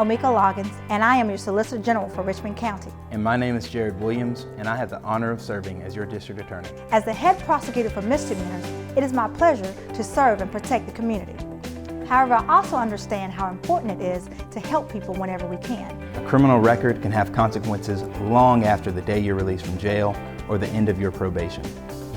Omika Loggins, and I am your Solicitor General for Richmond County. And my name is Jared Williams, and I have the honor of serving as your District Attorney. As the head prosecutor for misdemeanors, it is my pleasure to serve and protect the community. However, I also understand how important it is to help people whenever we can. A criminal record can have consequences long after the day you're released from jail or the end of your probation.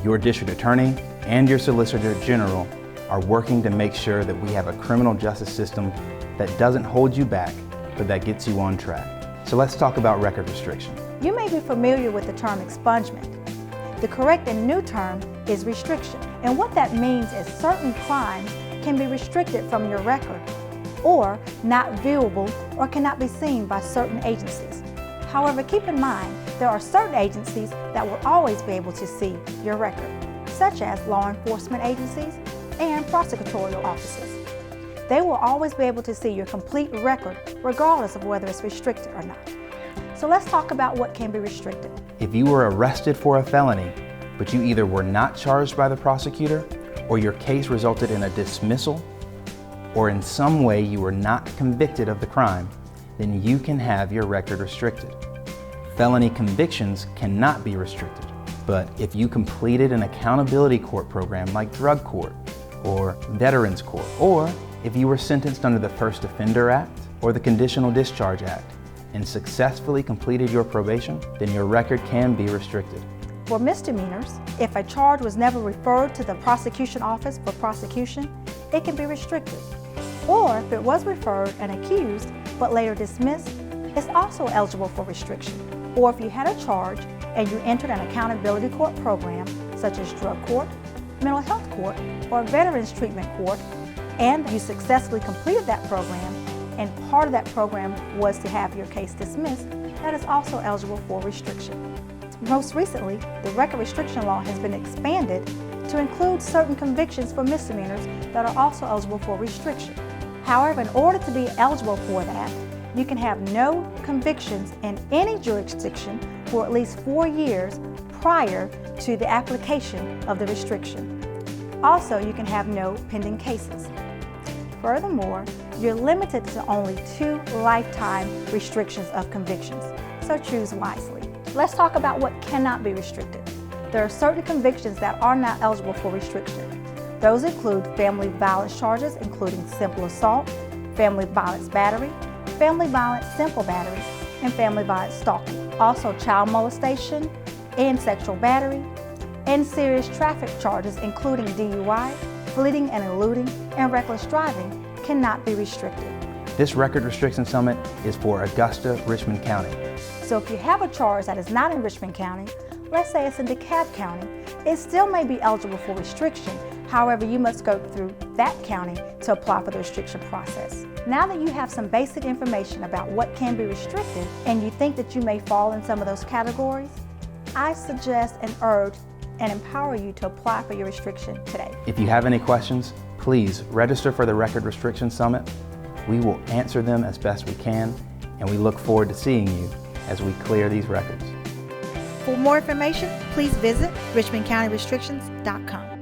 Your District Attorney and your Solicitor General are working to make sure that we have a criminal justice system that doesn't hold you back, but that gets you on track. So let's talk about record restriction. You may be familiar with the term expungement. The correct and new term is restriction. And what that means is certain crimes can be restricted from your record or not viewable or cannot be seen by certain agencies. However, keep in mind, there are certain agencies that will always be able to see your record, such as law enforcement agencies and prosecutorial offices. They will always be able to see your complete record regardless of whether it's restricted or not. So let's talk about what can be restricted. If you were arrested for a felony, but you either were not charged by the prosecutor, or your case resulted in a dismissal, or in some way you were not convicted of the crime, then you can have your record restricted. Felony convictions cannot be restricted, but if you completed an accountability court program like drug court or veterans court, or if you were sentenced under the First Offender Act or the Conditional Discharge Act and successfully completed your probation, then your record can be restricted. For misdemeanors, if a charge was never referred to the prosecution office for prosecution, it can be restricted. Or if it was referred and accused but later dismissed, it's also eligible for restriction. Or if you had a charge and you entered an accountability court program such as drug court, mental health court, or veterans treatment court, and you successfully completed that program, and part of that program was to have your case dismissed, that is also eligible for restriction. Most recently, the record restriction law has been expanded to include certain convictions for misdemeanors that are also eligible for restriction. However, in order to be eligible for that, you can have no convictions in any jurisdiction for at least 4 years prior to the application of the restriction. Also, you can have no pending cases. Furthermore, you're limited to only 2 lifetime restrictions of convictions, so choose wisely. Let's talk about what cannot be restricted. There are certain convictions that are not eligible for restriction. Those include family violence charges, including simple assault, family violence battery, family violence simple battery, and family violence stalking. Also, child molestation and sexual battery, and serious traffic charges, including DUI, fleeting and eluding, and reckless driving, cannot be restricted. This record restriction summit is for Augusta, Richmond County. So if you have a charge that is not in Richmond County, let's say it's in DeKalb County, it still may be eligible for restriction. However, you must go through that county to apply for the restriction process. Now that you have some basic information about what can be restricted and you think that you may fall in some of those categories, I suggest and urge and empower you to apply for your restriction today. If you have any questions, please register for the Record Restriction Summit. We will answer them as best we can, and we look forward to seeing you as we clear these records. For more information, please visit richmondcountyrestrictions.com.